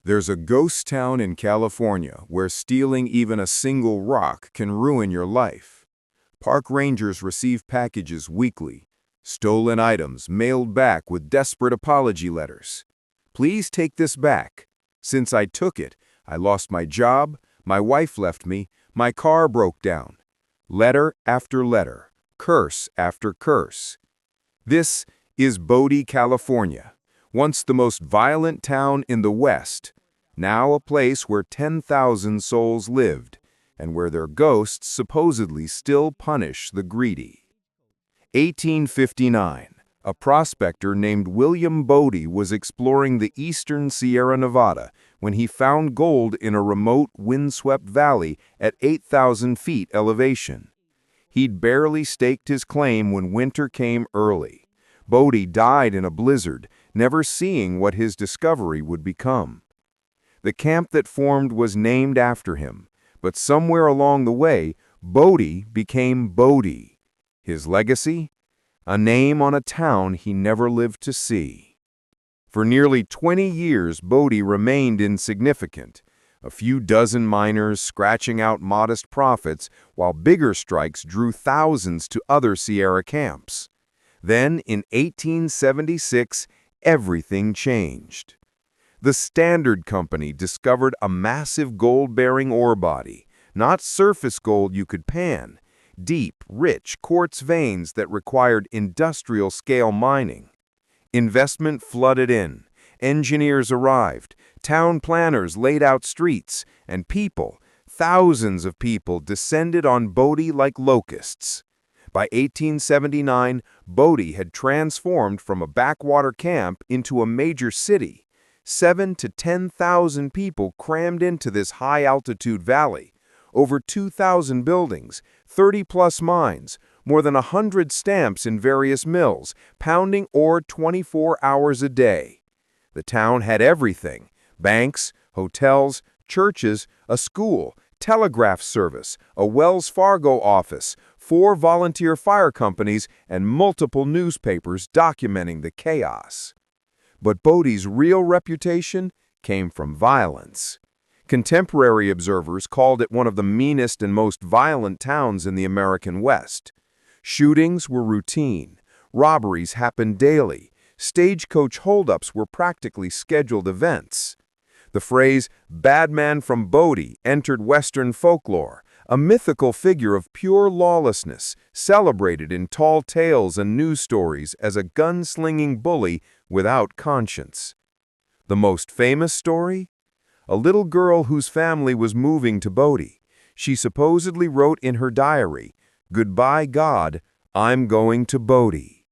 There's a ghost town in California where stealing even a single rock can ruin your life. Park rangers receive packages weekly, stolen items mailed back with desperate apology letters. Please take this back. Since I took it, I lost my job, my wife left me, my car broke down. Letter after letter, curse after curse. This is Bodie, California, once the most violent town in the West, now a place where 10,000 souls lived, and where their ghosts supposedly still punish the greedy. 1859, a prospector named William Bodie was exploring the eastern Sierra Nevada when he found gold in a remote, windswept valley at 8,000 feet elevation. He'd barely staked his claim when winter came early. Bodie died in a blizzard, never seeing what his discovery would become. The camp that formed was named after him, but somewhere along the way, Bodie became Bodie. His legacy? A name on a town he never lived to see. For nearly 20 years, Bodie remained insignificant, a few dozen miners scratching out modest profits while bigger strikes drew thousands to other Sierra camps. Then, in 1876, everything changed. The Standard Company discovered a massive gold-bearing ore body, not surface gold you could pan, deep, rich quartz veins that required industrial-scale mining. Investment flooded in, engineers arrived, town planners laid out streets, and people, thousands of people, descended on Bodie like locusts. By 1879, Bodie had transformed from a backwater camp into a major city. 7,000 to 10,000 people crammed into this high-altitude valley. Over 2,000 buildings, 30-plus mines, more than 100 stamps in various mills, pounding ore 24 hours a day. The town had everything: banks, hotels, churches, a school, telegraph service, a Wells Fargo office, 4 volunteer fire companies, and multiple newspapers documenting the chaos. But Bodie's real reputation came from violence. Contemporary observers called it one of the meanest and most violent towns in the American West. Shootings were routine. Robberies happened daily. Stagecoach holdups were practically scheduled events. The phrase, "bad man from Bodie," entered Western folklore, a mythical figure of pure lawlessness, celebrated in tall tales and news stories as a gun-slinging bully without conscience. The most famous story? A little girl whose family was moving to Bodie. She supposedly wrote in her diary, "Goodbye, God, I'm going to Bodie."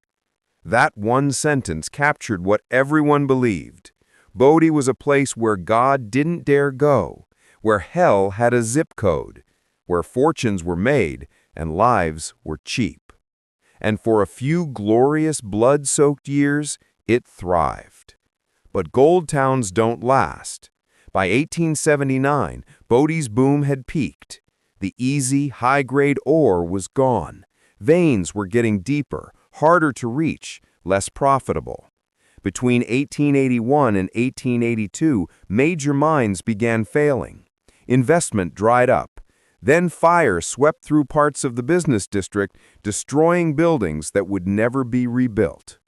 That one sentence captured what everyone believed. Bodie was a place where God didn't dare go, where hell had a zip code, where fortunes were made and lives were cheap. And for a few glorious blood-soaked years, it thrived. But gold towns don't last. By 1879, Bodie's boom had peaked. The easy, high-grade ore was gone. Veins were getting deeper, harder to reach, less profitable. Between 1881 and 1882, major mines began failing. Investment dried up. Then fire swept through parts of the business district, destroying buildings that would never be rebuilt.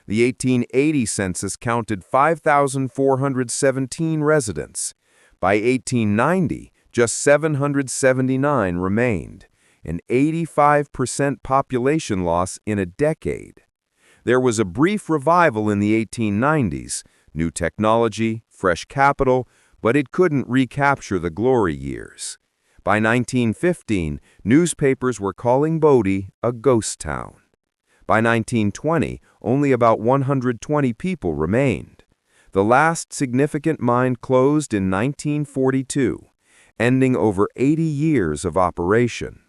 The 1880 census counted 5,417 residents. By 1890, just 779 remained, an 85% population loss in a decade. There was a brief revival in the 1890s, new technology, fresh capital, but it couldn't recapture the glory years. By 1915, newspapers were calling Bodie a ghost town. By 1920, only about 120 people remained. The last significant mine closed in 1942, ending over 80 years of operation.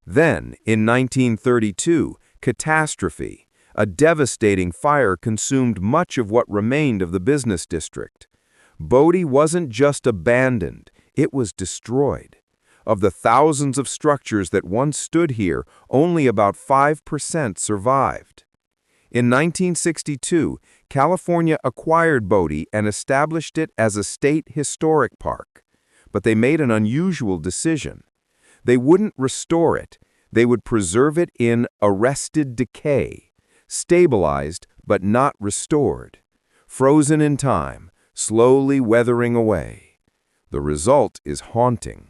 Then, in 1932, catastrophe. A devastating fire consumed much of what remained of the business district. Bodie wasn't just abandoned, it was destroyed. Of the thousands of structures that once stood here, only about 5% survived. In 1962, California acquired Bodie and established it as a state historic park. But they made an unusual decision. They wouldn't restore it. They would preserve it in arrested decay, stabilized but not restored, frozen in time, slowly weathering away. The result is haunting.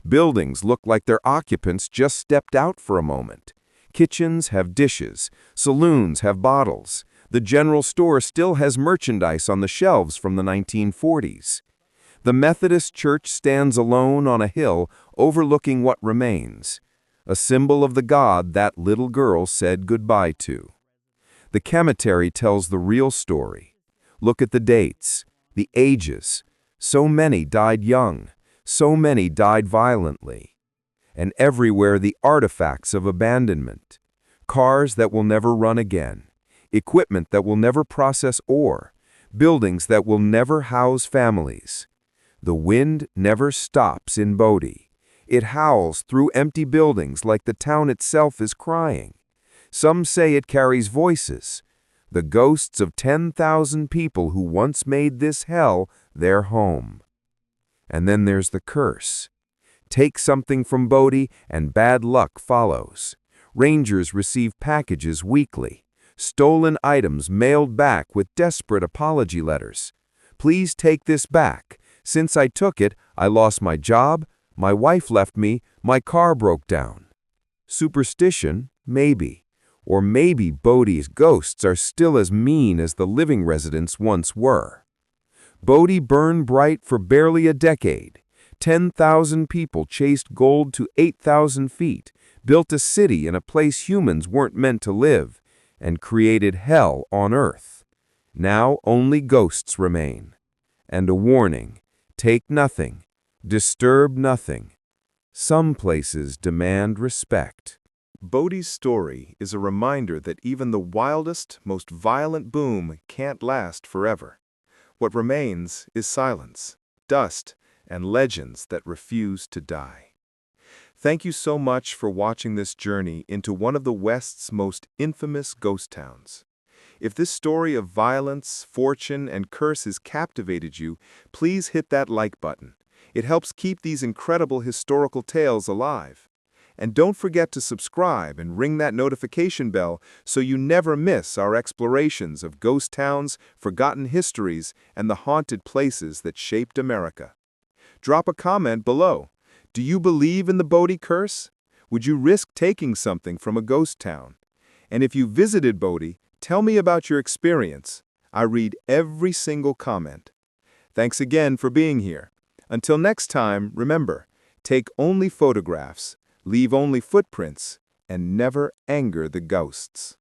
Buildings look like their occupants just stepped out for a moment. Kitchens have dishes, saloons have bottles. The general store still has merchandise on the shelves from the 1940s. The Methodist church stands alone on a hill overlooking what remains, a symbol of the God that little girl said goodbye to. The cemetery tells the real story. Look at the dates, the ages. So many died young, so many died violently. And everywhere the artifacts of abandonment. Cars that will never run again, equipment that will never process ore, buildings that will never house families. The wind never stops in Bodie. It howls through empty buildings like the town itself is crying. Some say it carries voices, the ghosts of 10,000 people who once made this hell their home. And then there's the curse. Take something from Bodie and bad luck follows. Rangers receive packages weekly, stolen items mailed back with desperate apology letters. Please take this back. Since I took it, I lost my job, my wife left me, my car broke down. Superstition? Maybe. Or maybe Bodie's ghosts are still as mean as the living residents once were. Bodie burned bright for barely a decade. 10,000 people chased gold to 8,000 feet, built a city in a place humans weren't meant to live, and created hell on earth. Now only ghosts remain. And a warning, take nothing, disturb nothing. Some places demand respect. Bodie's story is a reminder that even the wildest, most violent boom can't last forever. What remains is silence, dust, and legends that refuse to die. Thank you so much for watching this journey into one of the West's most infamous ghost towns. If this story of violence, fortune, and curse has captivated you, please hit that like button. It helps keep these incredible historical tales alive. And don't forget to subscribe and ring that notification bell so you never miss our explorations of ghost towns, forgotten histories, and the haunted places that shaped America. Drop a comment below. Do you believe in the Bodie curse? Would you risk taking something from a ghost town? And if you visited Bodie, tell me about your experience. I read every single comment. Thanks again for being here. Until next time, remember, take only photographs, leave only footprints, and never anger the ghosts.